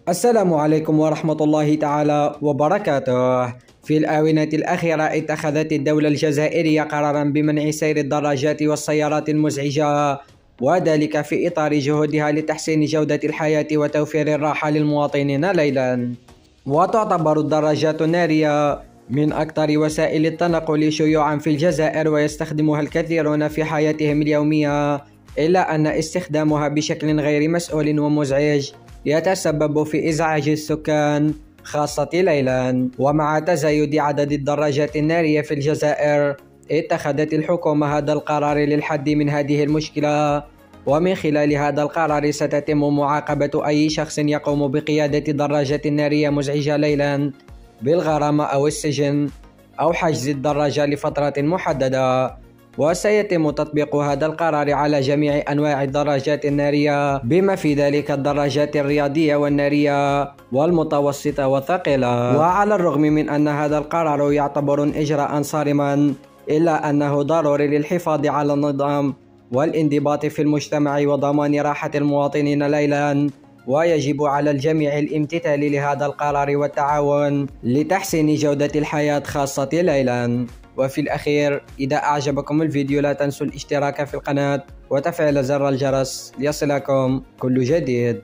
السلام عليكم ورحمة الله تعالى وبركاته. في الآونة الأخيرة اتخذت الدولة الجزائرية قرارا بمنع سير الدراجات والسيارات المزعجة، وذلك في إطار جهودها لتحسين جودة الحياة وتوفير الراحة للمواطنين ليلا. وتعتبر الدراجات النارية من أكثر وسائل التنقل شيوعا في الجزائر، ويستخدمها الكثيرون في حياتهم اليومية، إلا أن استخدامها بشكل غير مسؤول ومزعج يتسبب في إزعاج السكان خاصة ليلا. ومع تزايد عدد الدراجات النارية في الجزائر، اتخذت الحكومة هذا القرار للحد من هذه المشكلة، ومن خلال هذا القرار ستتم معاقبة أي شخص يقوم بقيادة دراجة نارية مزعجة ليلا بالغرامة أو السجن أو حجز الدراجة لفترة محددة. وسيتم تطبيق هذا القرار على جميع أنواع الدراجات النارية، بما في ذلك الدراجات الرياضية والنارية والمتوسطة والثقيلة. وعلى الرغم من أن هذا القرار يعتبر إجراء صارما، إلا أنه ضروري للحفاظ على النظام والانضباط في المجتمع وضمان راحة المواطنين ليلا، ويجب على الجميع الامتثال لهذا القرار والتعاون لتحسين جودة الحياة خاصة ليلا. وفي الأخير، إذا أعجبكم الفيديو لا تنسوا الاشتراك في القناة وتفعيل زر الجرس ليصلكم كل جديد.